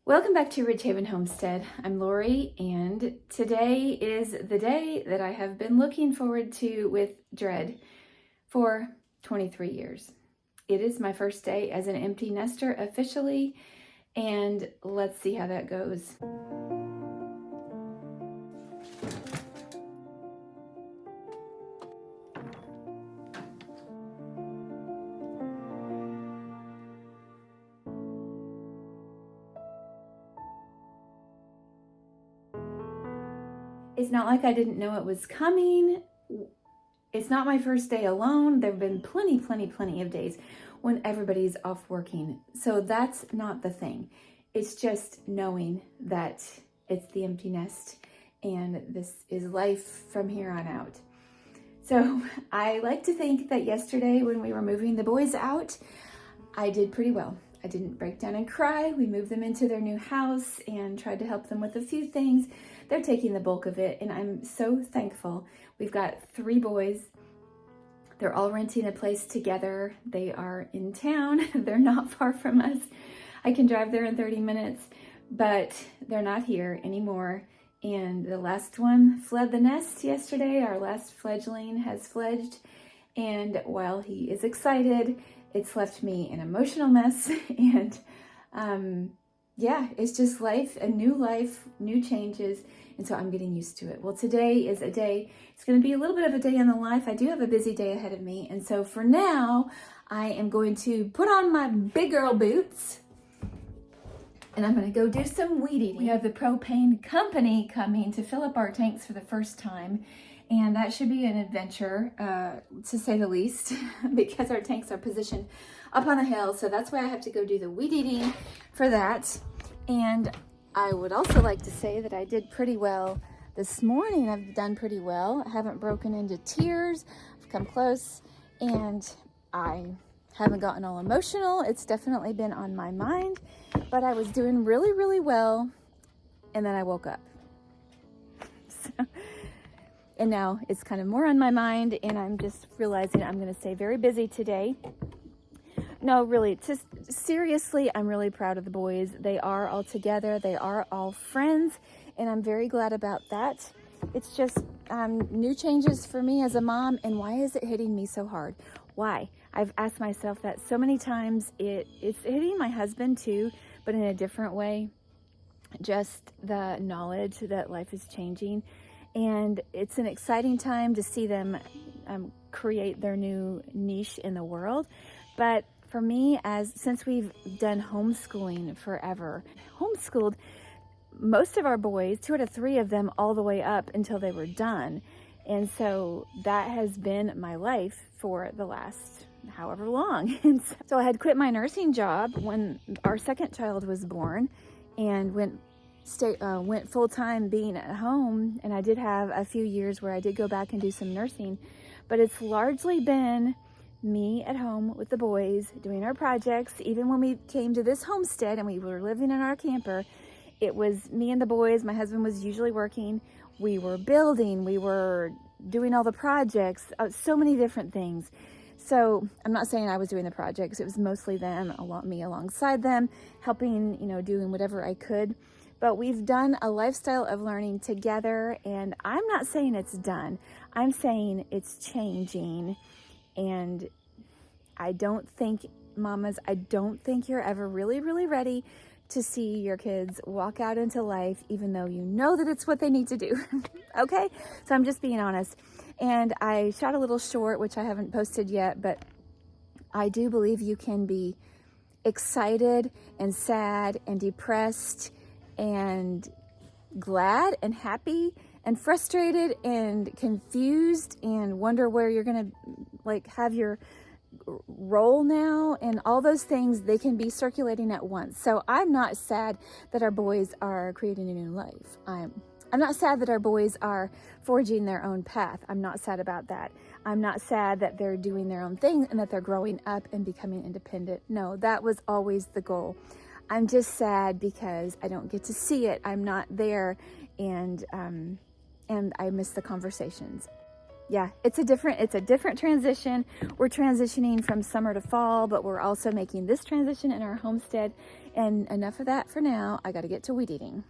Welcome back to Ridgehaven Homestead. I'm Lori, and today is the day that I have been looking forward to with dread for 23 years. It is my first day as an empty nester officially, and let's see how that goes. It's not like I didn't know it was coming. It's not my first day alone. There have been plenty of days when everybody's off working. So that's not the thing. It's just knowing that it's the empty nest and this is life from here on out. So I like to think that yesterday when we were moving the boys out, I did pretty well. I didn't break down and cry. We moved them into their new house and tried to help them with a few things. They're taking the bulk of it, and I'm so thankful. We've got 3 boys. They're all renting a place together. They are in town. They're not far from us. I can drive there in 30 minutes, but they're not here anymore. And the last one fled the nest yesterday. Our last fledgling has fledged, and while he is excited, it's left me an emotional mess. And yeah, it's just life, new changes. And so I'm getting used to it. Well, today is a day, it's going to be a little bit of a day in the life. I do have a busy day ahead of me. And so for now, I am going to put on my big girl boots and I'm going to go do some weed eating. We have the propane company coming to fill up our tanks for the first time. And that should be an adventure, to say the least, because our tanks are positioned up on the hill. So that's why I have to go do the weed eating for that. And I would also like to say that I did pretty well this morning. I've done pretty well. I haven't broken into tears. I've come close, and I haven't gotten all emotional. It's definitely been on my mind, but I was doing really well, and then I woke up. And now it's kind of more on my mind, and I'm just realizing I'm going to stay very busy today. No, really, just seriously, I'm really proud of the boys. They are all together. They are all friends, and I'm very glad about that. It's just new changes for me as a mom, and why is it hitting me so hard? Why? I've asked myself that so many times. It's hitting my husband too, but in a different way. Just the knowledge that life is changing. And it's an exciting time to see them create their new niche in the world. But for me, since we've done homeschooling forever, homeschooled most of our boys, 2 out of 3 of them, all the way up until they were done. And so that has been my life for the last however long. And so I had quit my nursing job when our second child was born and went full-time being at home, and I did have a few years where I did go back and do some nursing, but it's largely been me at home with the boys doing our projects. Even when we came to this homestead and we were living in our camper, it was me and the boys. My husband was usually working. We were building, we were doing all the projects, so many different things. So I'm not saying I was doing the projects. It was mostly them, me alongside them, helping, doing whatever I could. But we've done a lifestyle of learning together, and I'm not saying it's done. I'm saying it's changing. And I don't think, mamas, you're ever really ready to see your kids walk out into life, even though you know that it's what they need to do. Okay? So I'm just being honest. And I shot a little short, which I haven't posted yet, but I do believe you can be excited and sad and depressed and glad and happy and frustrated and confused and wonder where you're gonna have your role now, and all those things, they can be circulating at once. So I'm not sad that our boys are creating a new life. I'm not sad that our boys are forging their own path. I'm not sad about that. I'm not sad that they're doing their own thing and that they're growing up and becoming independent. No, that was always the goal. I'm just sad because I don't get to see it. I'm not there, and I miss the conversations. Yeah, it's a different transition. We're transitioning from summer to fall, but we're also making this transition in our homestead, And enough of that for now. I got to get to weed eating.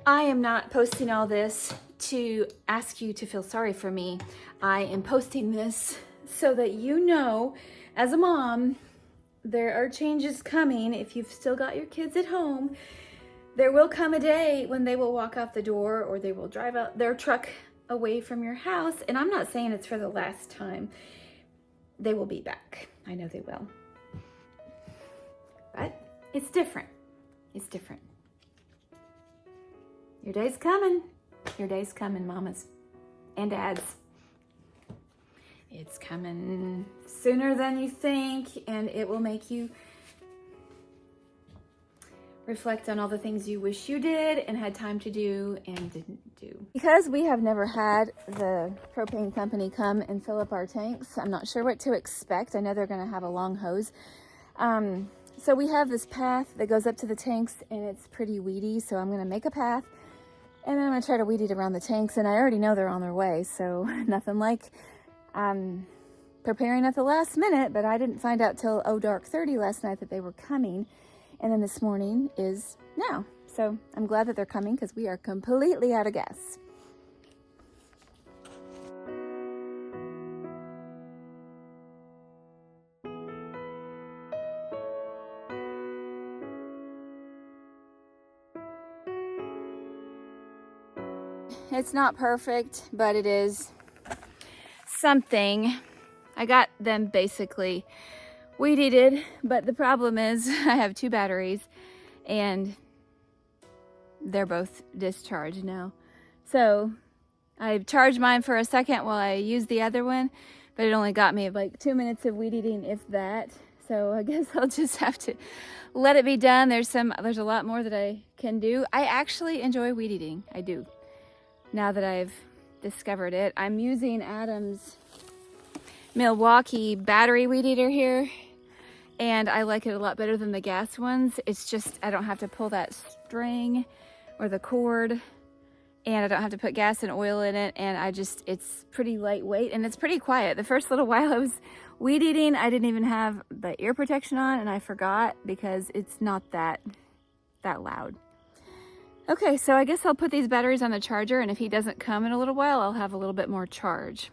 I am not posting all this to ask you to feel sorry for me. I am posting this so that you know, as a mom, there are changes coming. If you've still got your kids at home, there will come a day when they will walk out the door, or they will drive out their truck away from your house. And I'm not saying it's for the last time. They will be back. I know they will. But it's different. It's different. Your day's coming. Your day's coming, mamas and dads. It's coming sooner than you think, and it will make you reflect on all the things you wish you did and had time to do and didn't do. Because we have never had the propane company come and fill up our tanks, I'm not sure what to expect. I know they're going to have a long hose. So we have this path that goes up to the tanks, and it's pretty weedy, so I'm going to make a path. And then I'm going to try to weed eat around the tanks, and I already know they're on their way, so nothing like preparing at the last minute, but I didn't find out till dark 30 last night that they were coming, and then this morning is now. So I'm glad that they're coming because we are completely out of gas. It's not perfect, but it is something. I got them basically weed eated, but the problem is I have 2 batteries and they're both discharged now. So I charged mine for a second while I used the other one, but it only got me like 2 minutes of weed eating, if that. So I guess I'll just have to let it be done. There's a lot more that I can do. I actually enjoy weed eating. I do. Now that I've discovered it, I'm using Adam's Milwaukee battery weed eater here, and I like it a lot better than the gas ones. It's just, I don't have to pull that string or the cord, and I don't have to put gas and oil in it, and it's pretty lightweight, and it's pretty quiet. The first little while I was weed eating, I didn't even have the ear protection on, and I forgot because it's not that loud. Okay, so I guess I'll put these batteries on the charger, and if he doesn't come in a little while, I'll have a little bit more charge.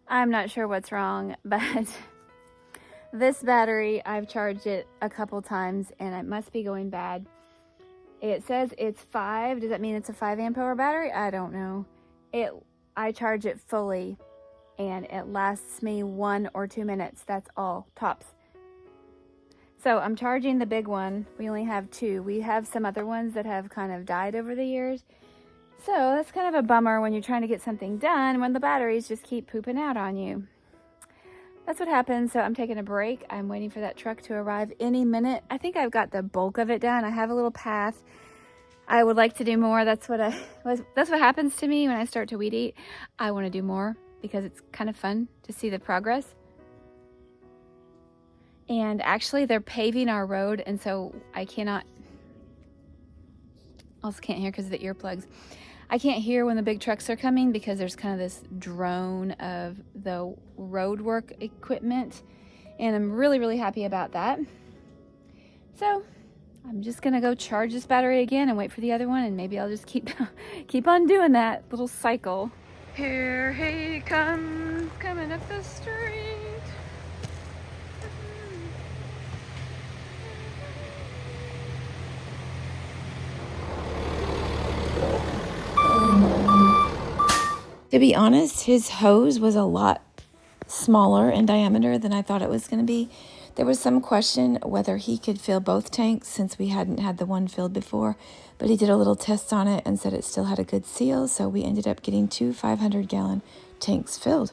I'm not sure what's wrong, but this battery, I've charged it a couple times, and it must be going bad. It says it's 5. Does that mean it's a 5 amp hour battery? I don't know. I charge it fully, and it lasts me 1 or 2 minutes. That's all, tops. So I'm charging the big one. We only have 2. We have some other ones that have kind of died over the years. So that's kind of a bummer when you're trying to get something done when the batteries just keep pooping out on you. That's what happens. So I'm taking a break. I'm waiting for that truck to arrive any minute. I think I've got the bulk of it done. I have a little path. I would like to do more. That's what happens to me when I start to weed eat. I want to do more because it's kind of fun to see the progress. And actually they're paving our road, and so I also can't hear because of the earplugs. I can't hear when the big trucks are coming because there's kind of this drone of the road work equipment, and I'm really, really happy about that. So I'm just gonna go charge this battery again and wait for the other one, and maybe I'll just keep on doing that little cycle. Here he comes, coming up the street. To be honest, his hose was a lot smaller in diameter than I thought it was going to be. There was some question whether he could fill both tanks since we hadn't had the one filled before, but he did a little test on it and said it still had a good seal, so we ended up getting 2 500-gallon tanks filled.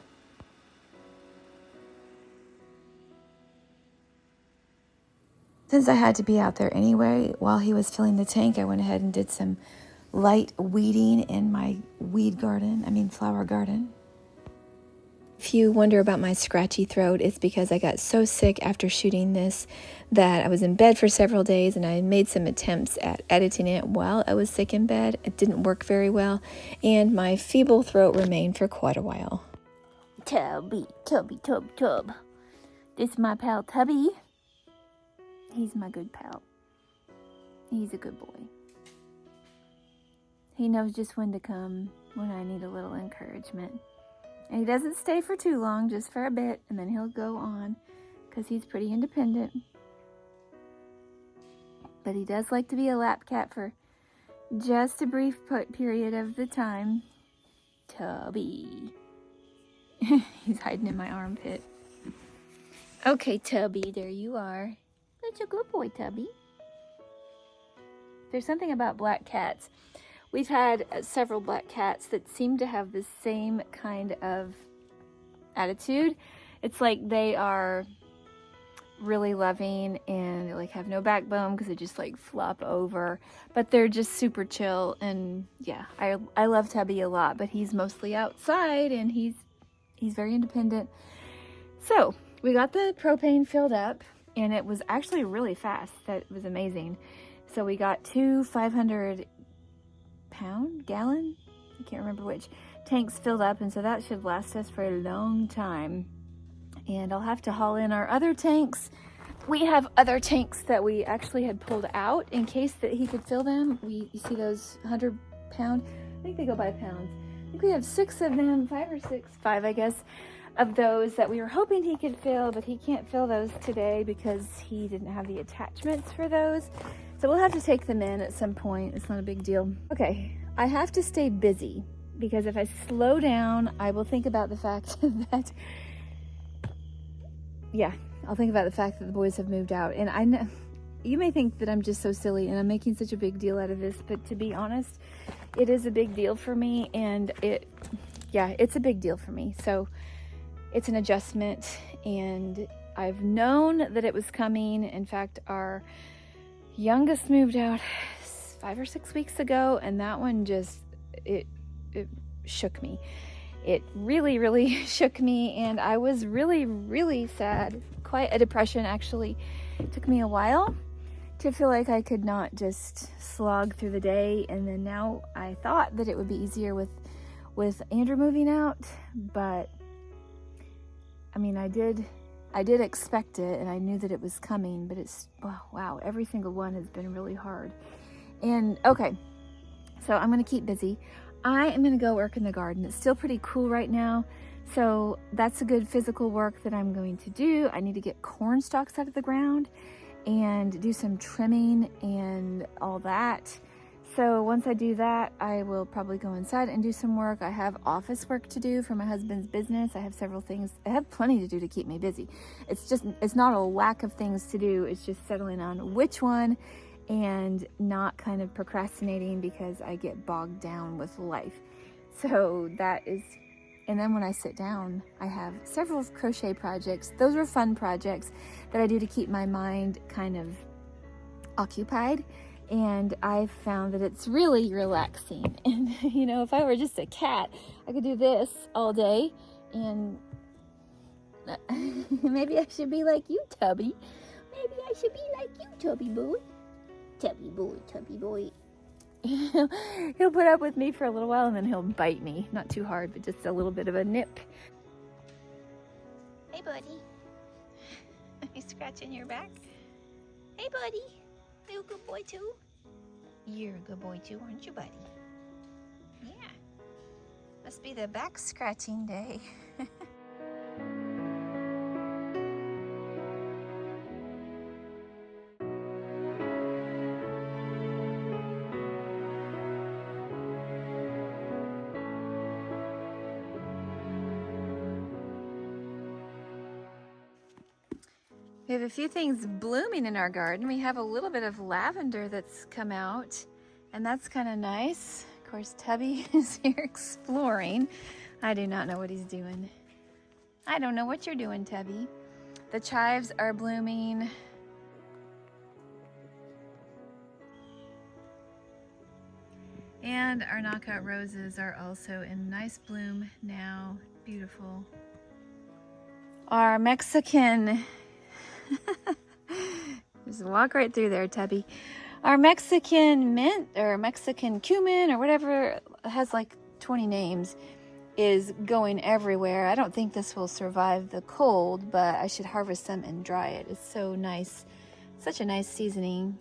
Since I had to be out there anyway, while he was filling the tank, I went ahead and did some light weeding in my flower garden. If you wonder about my scratchy throat, it's because I got so sick after shooting this that I was in bed for several days, and I made some attempts at editing it while I was sick in bed. It didn't work very well, and my feeble throat remained for quite a while. Tubby. This is my pal Tubby. He's my good pal. He's a good boy. He knows just when to come when I need a little encouragement. And he doesn't stay for too long, just for a bit, and then he'll go on because he's pretty independent. But he does like to be a lap cat for just a brief period of the time. Tubby. He's hiding in my armpit. Okay, Tubby, there you are. That's a good boy, Tubby. There's something about black cats. We've had several black cats that seem to have the same kind of attitude. It's like they are really loving and they like have no backbone because they just like flop over, but they're just super chill. And yeah, I love Tubby a lot, but he's mostly outside and he's very independent. So we got the propane filled up, and it was actually really fast. That was amazing. So we got two 500-gallon, I can't remember which, tanks filled up, and so that should last us for a long time. And I'll have to haul in our other tanks. We have other tanks that we actually had pulled out in case that he could fill them. You see those 100-pound, I think they go by pounds. I think we have 6 of them, 5 I guess, of those that we were hoping he could fill, but he can't fill those today because he didn't have the attachments for those. So we'll have to take them in at some point. It's not a big deal. Okay, I have to stay busy because if I slow down, I will think about the fact that, I'll think about the fact that the boys have moved out. And I know, you may think that I'm just so silly and I'm making such a big deal out of this, but to be honest, it is a big deal for me, and it's a big deal for me. So it's an adjustment, and I've known that it was coming. In fact, our youngest moved out 5 or 6 weeks ago, and that one just, it shook me. It really, really shook me, and I was really, really sad. Quite a depression, actually. It took me a while to feel like I could not just slog through the day, and then now I thought that it would be easier with Andrew moving out, but I mean, I did expect it, and I knew that it was coming, but it's, wow, every single one has been really hard. And okay, so I'm gonna keep busy. I am gonna go work in the garden. It's still pretty cool right now, so that's a good physical work that I'm going to do. I need to get corn stalks out of the ground and do some trimming and all that. So once I do that, I will probably go inside and do some work. I have office work to do for my husband's business. I have several things. I have plenty to do to keep me busy. It's not a lack of things to do. It's just settling on which one and not kind of procrastinating because I get bogged down with life. So that is, and then when I sit down, I have several crochet projects. Those are fun projects that I do to keep my mind kind of occupied. And I've found that it's really relaxing. And, you know, if I were just a cat, I could do this all day. And maybe I should be like you, Tubby. Maybe I should be like you, Tubby boy. Tubby boy, Tubby boy. He'll put up with me for a little while, and then he'll bite me. Not too hard, but just a little bit of a nip. Hey, buddy. Are you scratching your back? Hey, buddy. You a good boy too? You're a good boy too, aren't you, buddy? Yeah. Must be the back scratching day. We have a few things blooming in our garden. We have a little bit of lavender that's come out, and that's kind of nice. Of course, Tubby is here exploring. I do not know what he's doing. I don't know what you're doing, Tubby. The chives are blooming. And our knockout roses are also in nice bloom now. Beautiful. Our Mexican, just walk right through there, Tubby. Our Mexican mint or Mexican cumin or whatever, has like 20 names, is going everywhere. I don't think this will survive the cold, but I should harvest some and dry it. It's so nice. Such a nice seasoning.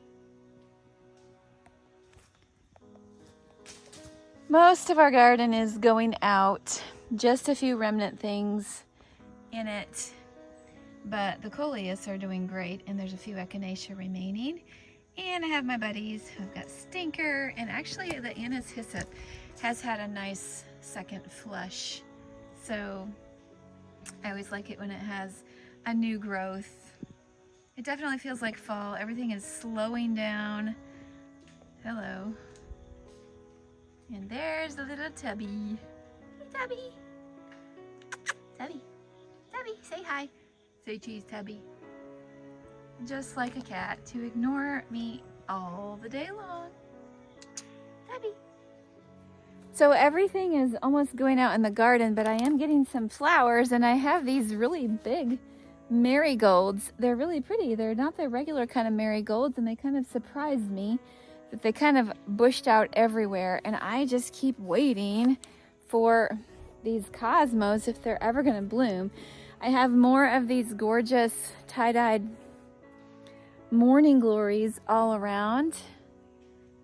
Most of our garden is going out. Just a few remnant things in it. But the coleus are doing great, and there's a few echinacea remaining. And I have my buddies who've got stinker, and actually the anise hyssop has had a nice second flush. So I always like it when it has a new growth. It definitely feels like fall. Everything is slowing down. Hello. And there's the little Tubby. Hey, Tubby. Tubby. Tubby, say hi. Say cheese, Tubby. Just like a cat, to ignore me all the day long. Tubby. So everything is almost going out in the garden, but I am getting some flowers, and I have these really big marigolds. They're really pretty. They're not the regular kind of marigolds, and they kind of surprised me that they kind of bushed out everywhere, and I just keep waiting for these cosmos if they're ever going to bloom. I have more of these gorgeous tie-dyed morning glories all around,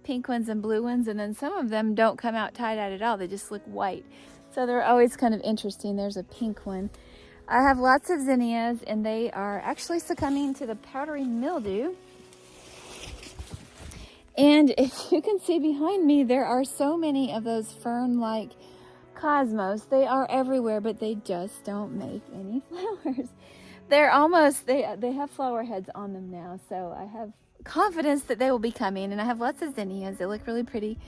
pink ones and blue ones, and then some of them don't come out tie-dyed at all. They just look white, so they're always kind of interesting. There's a pink one. I have lots of zinnias, and they are actually succumbing to the powdery mildew. And if you can see behind me, there are so many of those fern-like cosmos. They are everywhere, but they just don't make any flowers. They're almost, they have flower heads on them now, so I have confidence that they will be coming. And I have lots of zinnias. They look really pretty.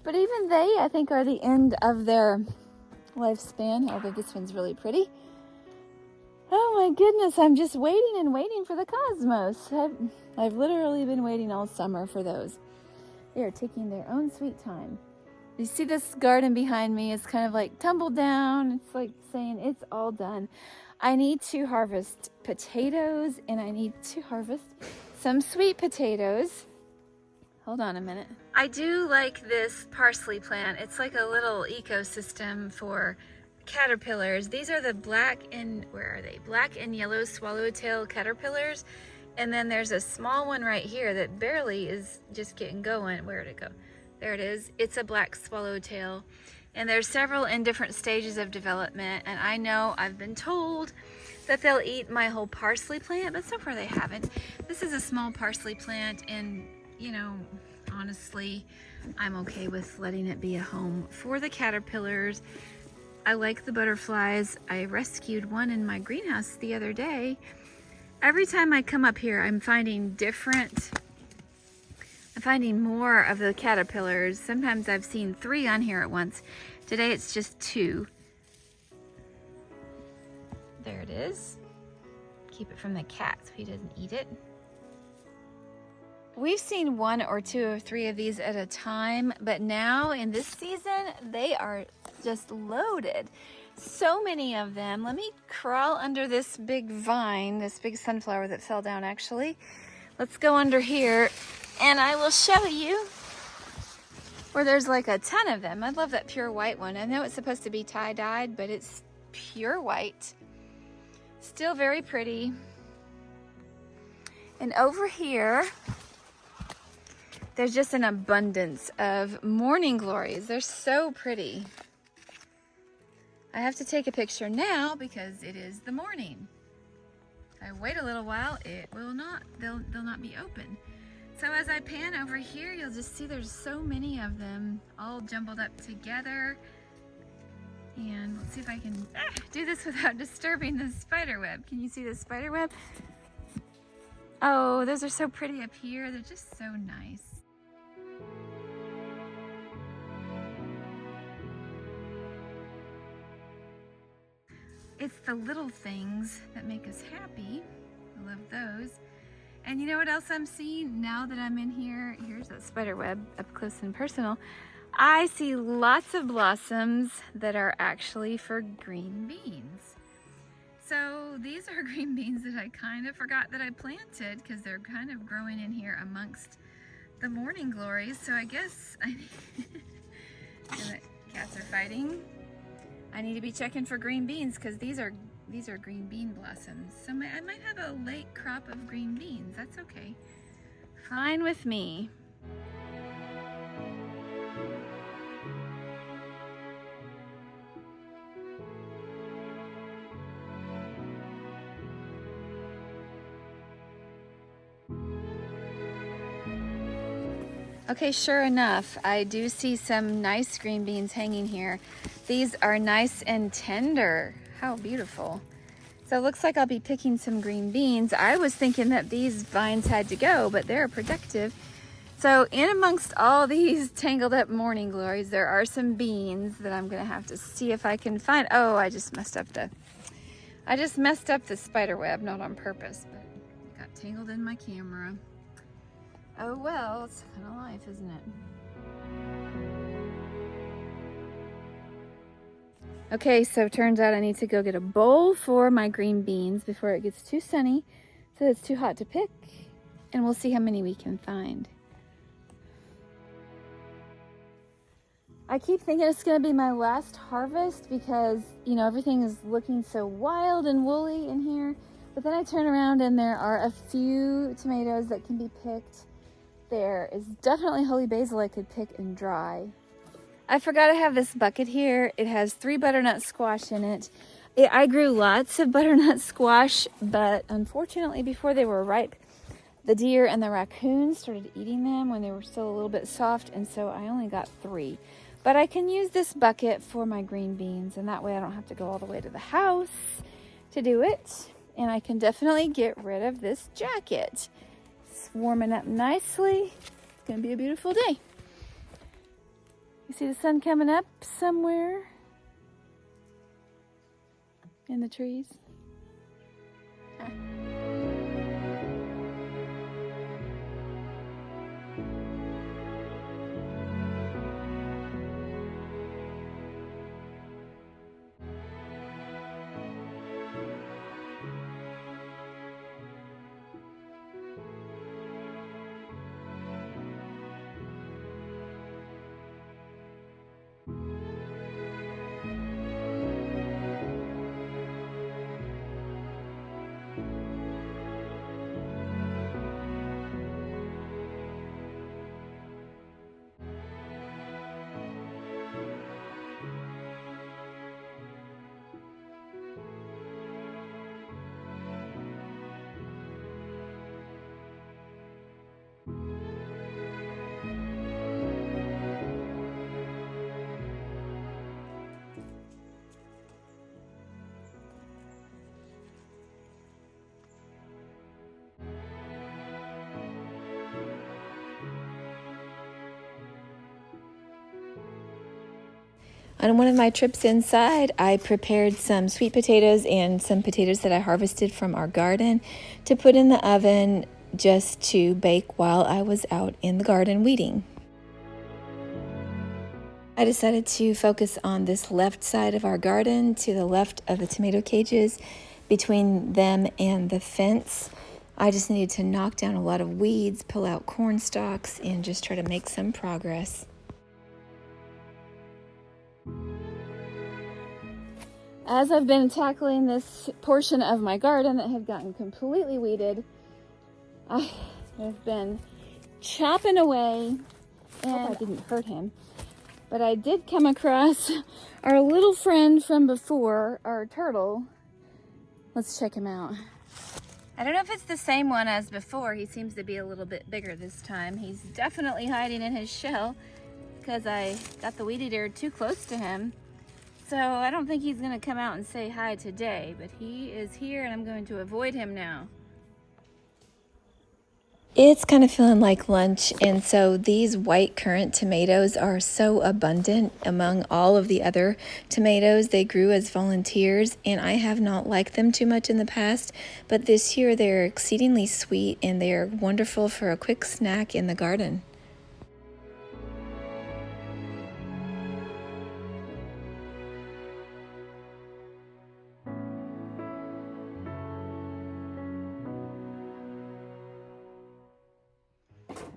But even they, I think, are the end of their lifespan, although this one's really pretty. Oh my goodness, I'm just waiting and waiting for the cosmos. I've literally been waiting all summer for those. They are taking their own sweet time. You see this garden behind me is kind of like tumbled down. It's like saying it's all done. I need to harvest potatoes, and I need to harvest some sweet potatoes. Hold on a minute. I do like this parsley plant. It's like a little ecosystem for caterpillars. These are the black and, where are they? Black and yellow swallowtail caterpillars. And then there's a small one right here that barely is just getting going. Where'd it go? There it is. It's a black swallowtail. And there's several in different stages of development. And I know I've been told that they'll eat my whole parsley plant, but so far they haven't. This is a small parsley plant, and you know, honestly, I'm okay with letting it be a home for the caterpillars. I like the butterflies. I rescued one in my greenhouse the other day. Every time I come up here, I'm finding more of the caterpillars. Sometimes I've seen 3 on here at once. Today it's just 2. There it is. Keep it from the cat so he doesn't eat it. We've seen 1 or 2 or 3 of these at a time, but now in this season, they are just loaded. So many of them. Let me crawl under this big vine, this big sunflower that fell down actually. Let's go under here and I will show you where there's like a ton of them. I love that pure white one. I know it's supposed to be tie-dyed, but it's pure white. Still very pretty. And over here, there's just an abundance of morning glories. They're so pretty. I have to take a picture now because it is the morning. If I wait a little while, it will not, they'll not be open. So as I pan over here, you'll just see there's so many of them all jumbled up together. And let's see if I can do this without disturbing the spider web. Can you see the spider web? Oh, those are so pretty up here. They're just so nice. It's the little things that make us happy. I love those. And you know what else I'm seeing now that I'm in here? Here's that spider web up close and personal. I see lots of blossoms that are actually for green beans. So these are green beans that I kind of forgot that I planted because they're kind of growing in here amongst the morning glories. So I guess the cats are fighting. I need to be checking for green beans because these are green bean blossoms. So I might have a late crop of green beans. That's okay. Fine with me. Okay, sure enough, I do see some nice green beans hanging here. These are nice and tender. How beautiful. So it looks like I'll be picking some green beans. I was thinking that these vines had to go, but they're productive. So in amongst all these tangled up morning glories, there are some beans that I'm gonna have to see if I can find. Oh, I just messed up the spider web, not on purpose, but it got tangled in my camera. Oh well, it's kind of life, isn't it? Okay, so it turns out I need to go get a bowl for my green beans before it gets too sunny, so it's too hot to pick, and we'll see how many we can find. I keep thinking it's gonna be my last harvest because, you know, everything is looking so wild and woolly in here, but then I turn around and there are a few tomatoes that can be picked. There is definitely holy basil I could pick and dry. I forgot I have this bucket here. It has 3 butternut squash in it. I grew lots of butternut squash, but unfortunately before they were ripe, the deer and the raccoons started eating them when they were still a little bit soft, and so I only got 3. But I can use this bucket for my green beans, and that way I don't have to go all the way to the house to do it. And I can definitely get rid of this jacket. It's warming up nicely. It's gonna be a beautiful day. You see the sun coming up somewhere in the trees? Ah. On one of my trips inside, I prepared some sweet potatoes and some potatoes that I harvested from our garden to put in the oven just to bake while I was out in the garden weeding. I decided to focus on this left side of our garden to the left of the tomato cages, between them and the fence. I just needed to knock down a lot of weeds, pull out corn stalks, and just try to make some progress. As I've been tackling this portion of my garden that had gotten completely weeded, I have been chopping away, and I didn't hurt him, but I did come across our little friend from before, our turtle. Let's check him out. I don't know if it's the same one as before. He seems to be a little bit bigger this time. He's definitely hiding in his shell because I got the weed eater too close to him. So I don't think he's gonna come out and say hi today, but he is here and I'm going to avoid him now. It's kind of feeling like lunch, and so these white currant tomatoes are so abundant among all of the other tomatoes. They grew as volunteers, and I have not liked them too much in the past, but this year they're exceedingly sweet and they're wonderful for a quick snack in the garden.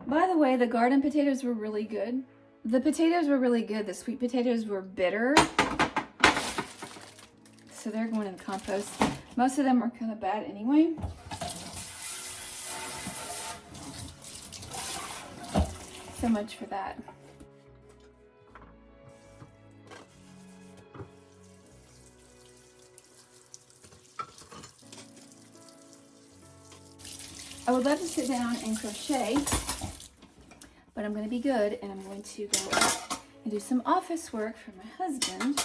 By the way, the garden potatoes were really good. The potatoes were really good. The sweet potatoes were bitter. So they're going in the compost. Most of them are kind of bad anyway. So much for that. I would love to sit down and crochet, but I'm going to be good and I'm going to go and do some office work for my husband.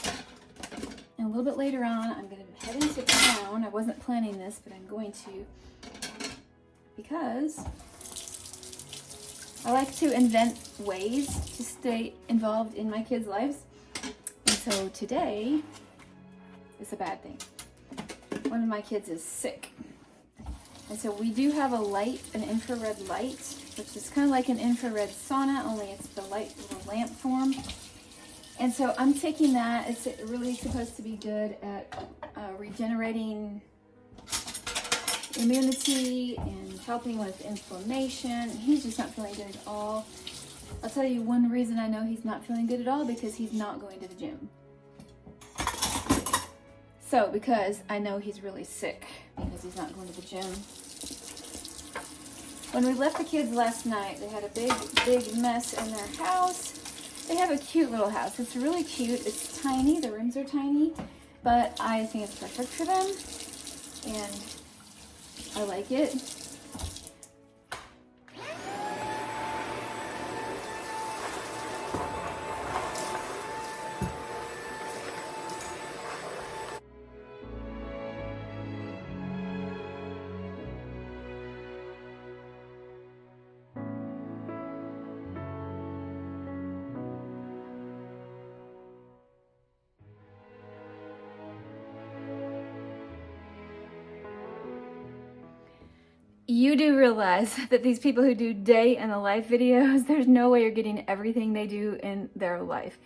And a little bit later on, I'm going to head into town. I wasn't planning this, but I'm going to, because I like to invent ways to stay involved in my kids' lives. And so today is a bad thing. One of my kids is sick. And so we do have a light, an infrared light, which is kind of like an infrared sauna, only it's the light little lamp form. And so I'm taking that. It's really supposed to be good at regenerating immunity and helping with inflammation. He's just not feeling good at all. I'll tell you one reason I know he's not feeling good at all, because he's not going to the gym. So, because I know he's really sick because he's not going to the gym. When we left the kids last night, they had a big mess in their house. They have a cute little house. It's really cute. It's tiny. The rooms are tiny, but I think it's perfect for them, and I like it. You do realize that these people who do day in the life videos, there's no way you're getting everything they do in their life,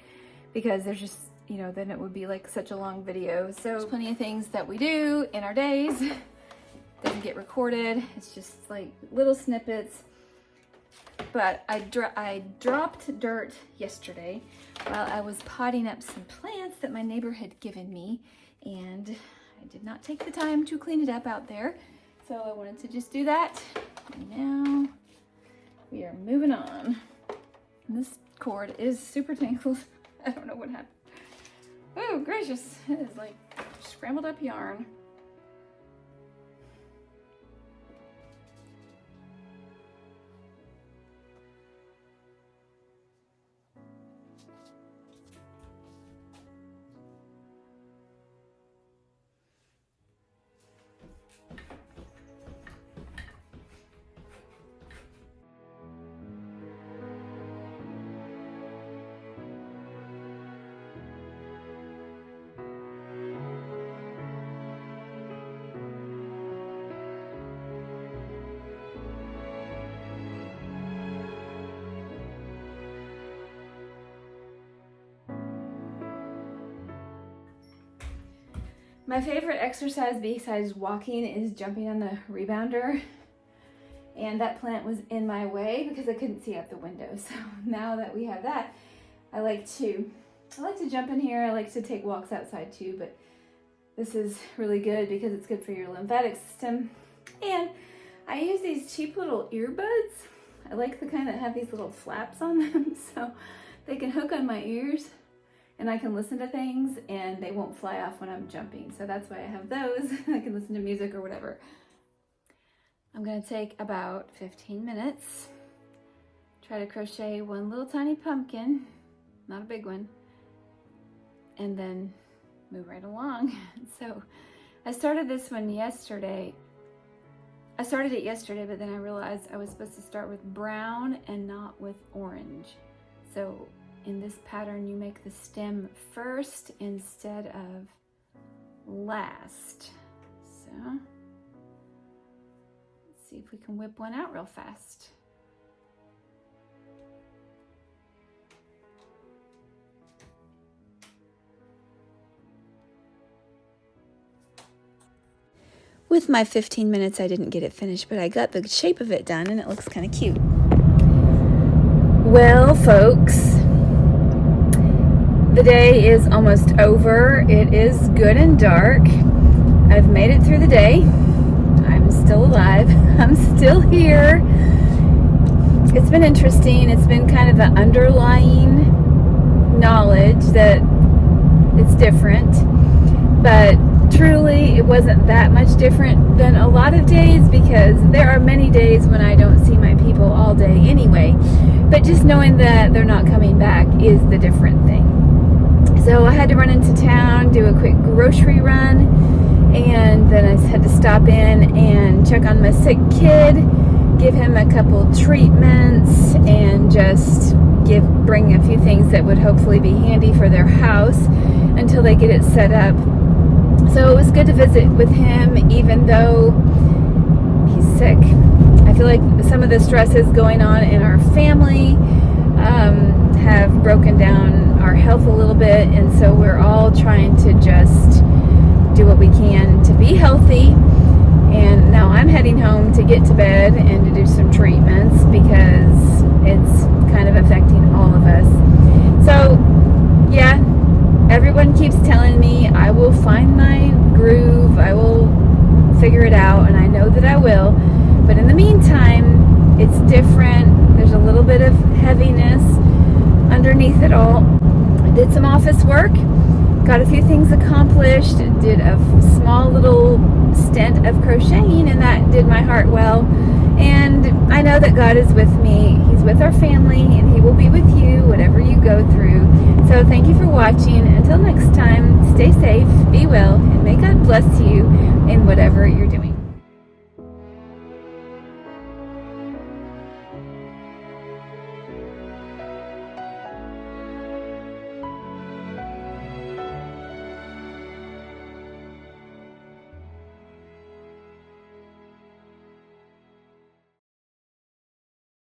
because there's just, you know, then it would be like such a long video. So there's plenty of things that we do in our days. Doesn't get recorded. It's just like little snippets. But I dropped dirt yesterday while I was potting up some plants that my neighbor had given me, and I did not take the time to clean it up out there. So I wanted to just do that. And now we are moving on. And this cord is super tangled. I don't know what happened. Oh, gracious. It is like scrambled up yarn. My favorite exercise besides walking is jumping on the rebounder, and that plant was in my way because I couldn't see out the window. So now that we have that, I like to jump in here. I like to take walks outside too, but this is really good because it's good for your lymphatic system. And I use these cheap little earbuds. I like the kind that have these little flaps on them, so they can hook on my ears. And I can listen to things and they won't fly off when I'm jumping. So that's why I have those. I can listen to music or whatever. I'm gonna take about 15 minutes, try to crochet one little tiny pumpkin, not a big one, and then move right along. So I started this one yesterday. I started it yesterday, but then I realized I was supposed to start with brown and not with orange. So in this pattern, you make the stem first instead of last. So let's see if we can whip one out real fast. With my 15 minutes, I didn't get it finished, but I got the shape of it done and it looks kind of cute. Well, folks, the day is almost over. It is good and dark. I've made it through the day. I'm still alive. I'm still here. It's been interesting. It's been kind of the underlying knowledge that it's different, but truly it wasn't that much different than a lot of days, because there are many days when I don't see my people all day anyway, but just knowing that they're not coming back is the different thing. So I had to run into town, do a quick grocery run, and then I had to stop in and check on my sick kid, give him a couple treatments, and just bring a few things that would hopefully be handy for their house until they get it set up. So it was good to visit with him, even though he's sick. I feel like some of the stresses going on in our family have broken down our health a little bit, and so we're all trying to just do what we can to be healthy. And now I'm heading home to get to bed and to do some treatments because it's kind of affecting all of us. So yeah, everyone keeps telling me I will find my groove, I will figure it out, and I know that I will. But in the meantime, it's different. There's a little bit of heaviness underneath it all. I did some office work, got a few things accomplished, did a small little stint of crocheting, and that did my heart well. And I know that God is with me. He's with our family, and He will be with you whatever you go through. So thank you for watching. Until next time, stay safe, be well, and may God bless you in whatever you're doing.